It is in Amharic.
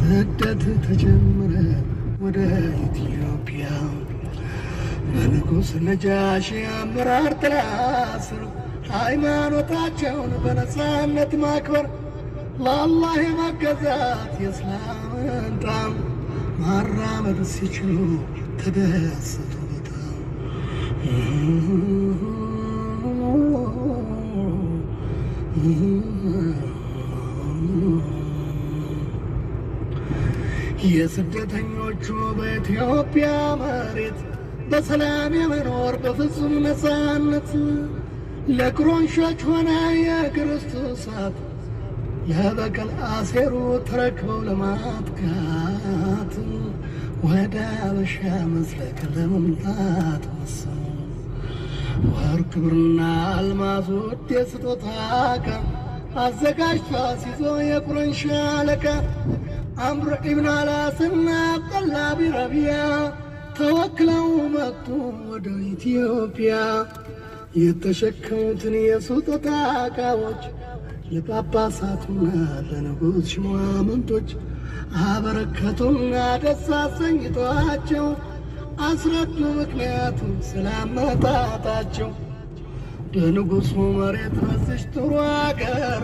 ስደት ተጀመረ ወደ ኢትዮጵያ በንጉሥ ነጃሺ አመራር ጥላ ስር ሃይማኖታቸውን በነፃነት ማክበር ለአላህ የመገዛት የእስላምን ጣም ማራመድ ሲችሉ ተደሰቱ በጣም። የስደተኞቹ በኢትዮጵያ መሬት በሰላም የመኖር በፍጹም ነፃነት ለክሮንሾች ሆነ የክርስቶሳት ለበቀል አሴሩ ተረክበው ለማጥቃት ወደ አበሻ መዝለቅ ለመምጣት ወሰኑ። ወርቅ ብርና አልማዝ ውድ የስጦታ ዕቃ አዘጋጅቶ አስይዞ የቁረይሽ አለቃ አምር ኢብን አላስና አብደላ ቢን ረቢዓ ተወክለው መጡ ወደ ኢትዮጵያ። የተሸከሙትን የስጦታ ዕቃዎች ለጳጳሳቱና ለንጉሥ ሹማምንቶች አበረከቱና ደስ አሰኝቷቸው አስረዱ ምክንያቱም ስላመጣጣቸው። በንጉሡ መሬት በዚች ጥሩ አገር